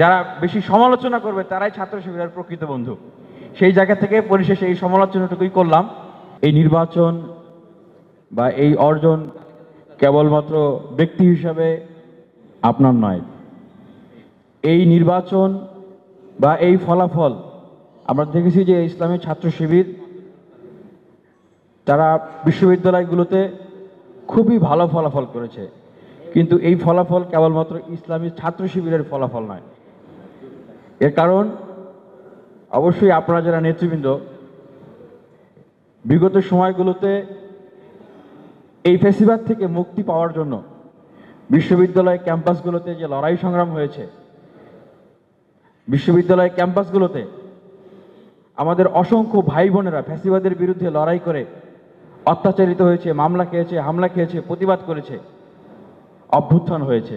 যারা বেশি সমালোচনা করবে তারাই ছাত্র শিবিরের প্রকৃত বন্ধু। সেই জায়গা থেকে পরিশেষে এই সমালোচনাটুকুই করলাম। এই নির্বাচন বা এই অর্জন কেবলমাত্র ব্যক্তি হিসাবে আপনার নয়, এই নির্বাচন বা এই ফলাফল আমরা দেখেছি যে ইসলামী ছাত্র শিবির তারা বিশ্ববিদ্যালয়গুলোতে খুবই ভালো ফলাফল করেছে, কিন্তু এই ফলাফল কেবলমাত্র ইসলামী ছাত্র শিবিরের ফলাফল নয়। এর কারণ অবশ্যই আপনারা যারা নেতৃবৃন্দ বিগত সময়গুলোতে এই ফ্যাসিবাদ থেকে মুক্তি পাওয়ার জন্য বিশ্ববিদ্যালয় ক্যাম্পাসগুলোতে যে লড়াই সংগ্রাম হয়েছে, বিশ্ববিদ্যালয় ক্যাম্পাসগুলোতে আমাদের অসংখ্য ভাই বোনেরা ফ্যাসিবাদের বিরুদ্ধে লড়াই করে অত্যাচারিত হয়েছে, মামলা খেয়েছে, হামলা খেয়েছে, প্রতিবাদ করেছে, অভ্যুত্থান হয়েছে।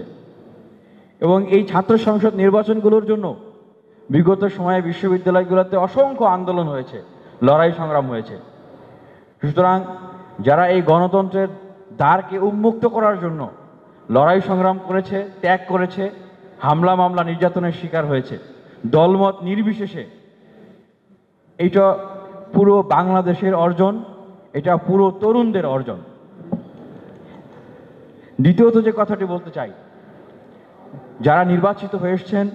এবং এই ছাত্র সংসদ নির্বাচনগুলোর জন্য বিগত সময়ে বিশ্ববিদ্যালয়গুলোতে অসংখ্য আন্দোলন হয়েছে, লড়াই সংগ্রাম হয়েছে। সুতরাং যারা এই গণতন্ত্রের দ্বারকে উন্মুক্ত করার জন্য লড়াই সংগ্রাম করেছে, ত্যাগ করেছে, হামলা মামলা নির্যাতনের শিকার হয়েছে, দলমত নির্বিশেষে, এইটা পুরো বাংলাদেশের অর্জন, এটা পুরো তরুণদের অর্জন। দ্বিতীয়ত যে কথাটি বলতে চাই, যারা নির্বাচিত হয়ে এসছেন,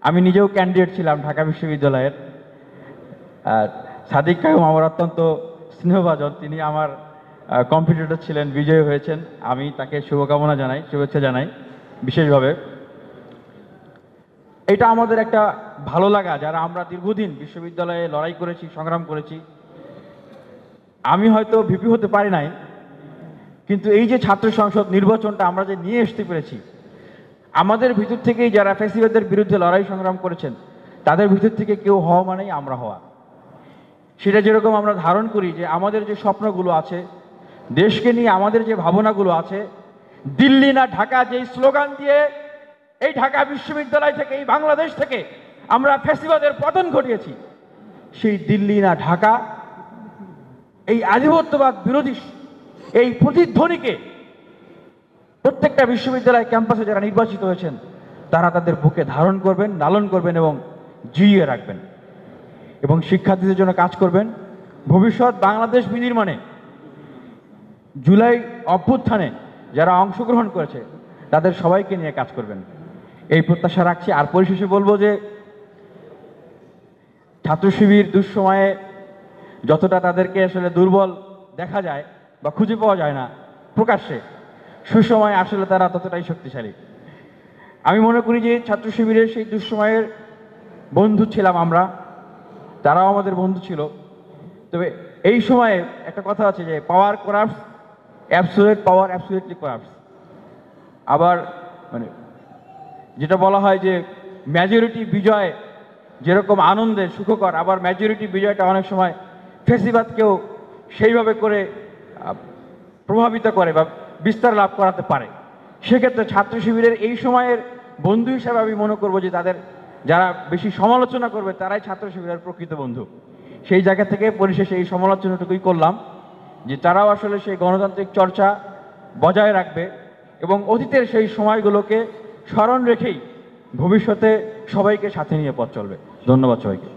আমি নিজেও ক্যান্ডিডেট ছিলাম ঢাকা বিশ্ববিদ্যালয়ের। সাদিক কায়ুম আমার অত্যন্ত স্নেহভাজন, তিনি আমার কম্পিটিটর ছিলেন, বিজয়ী হয়েছেন। আমি তাকে শুভকামনা জানাই, শুভেচ্ছা জানাই বিশেষভাবে। এটা আমাদের একটা ভালো লাগা, যারা আমরা দীর্ঘদিন বিশ্ববিদ্যালয়ে লড়াই করেছি, সংগ্রাম করেছি। আমি হয়তো ভিপি হতে পারি নাই, কিন্তু এই যে ছাত্র সংসদ নির্বাচনটা আমরা যে নিয়ে আসতে পেরেছি, আমাদের ভিতর থেকেই যারা ফ্যাসিবাদের বিরুদ্ধে লড়াই সংগ্রাম করেছেন তাদের ভিতর থেকে কেউ হওয়া মানেই আমরা হওয়া। সেটা যেরকম আমরা ধারণ করি যে আমাদের যে স্বপ্নগুলো আছে, দেশকে নিয়ে আমাদের যে ভাবনাগুলো আছে, দিল্লি না ঢাকা যে স্লোগান দিয়ে এই ঢাকা বিশ্ববিদ্যালয় থেকে, এই বাংলাদেশ থেকে আমরা ফ্যাসিবাদের পতন ঘটিয়েছি, সেই দিল্লি না ঢাকা, এই আধিপত্যবাদ বিরোধী এই প্রতিধ্বনিকে প্রত্যেকটা বিশ্ববিদ্যালয় ক্যাম্পাসে যারা নির্বাচিত হয়েছেন তারা তাদের বুকে ধারণ করবেন, লালন করবেন এবং জিইয়ে রাখবেন এবং শিক্ষার্থীদের জন্য কাজ করবেন। ভবিষ্যৎ বাংলাদেশ বিনির্মাণে জুলাই অভ্যুত্থানে যারা অংশগ্রহণ করেছে তাদের সবাইকে নিয়ে কাজ করবেন, এই প্রত্যাশা রাখছি। আর পরিশেষে বলবো যে ছাত্র শিবির দুঃসময়ে যতটা তাদেরকে আসলে দুর্বল দেখা যায় বা খুঁজে পাওয়া যায় না প্রকাশ্যে, সুসময় আসলে তারা ততটাই শক্তিশালী। আমি মনে করি যে ছাত্র শিবিরের সেই দুঃসময়ের বন্ধু ছিলাম আমরা, তারাও আমাদের বন্ধু ছিল। তবে এই সময়ে একটা কথা আছে যে পাওয়ার করাপ্টস, অ্যাবসোলিউট পাওয়ার অ্যাবসোলিউটলি করাপ্টস। আবার মানে যেটা বলা হয় যে মেজরিটি বিজয় যেরকম আনন্দের সুখকর, আবার মেজরিটি বিজয়টা অনেক সময় ফেসিবাদকেও সেইভাবে করে প্রভাবিত করে বা বিস্তার লাভ করাতে পারে। সেক্ষেত্রে ছাত্র শিবিরের এই সময়ের বন্ধু হিসাবে আমি মনে করবো যে তাদের যারা বেশি সমালোচনা করবে তারাই ছাত্র শিবিরের প্রকৃত বন্ধু। সেই জায়গা থেকে পরিশেষে এই সমালোচনাটুকুই করলাম যে তারাও আসলে সেই গণতান্ত্রিক চর্চা বজায় রাখবে এবং অতীতের সেই সময়গুলোকে স্মরণ রেখেই ভবিষ্যতে সবাইকে সাথে নিয়ে পথ চলবে। ধন্যবাদ সবাইকে।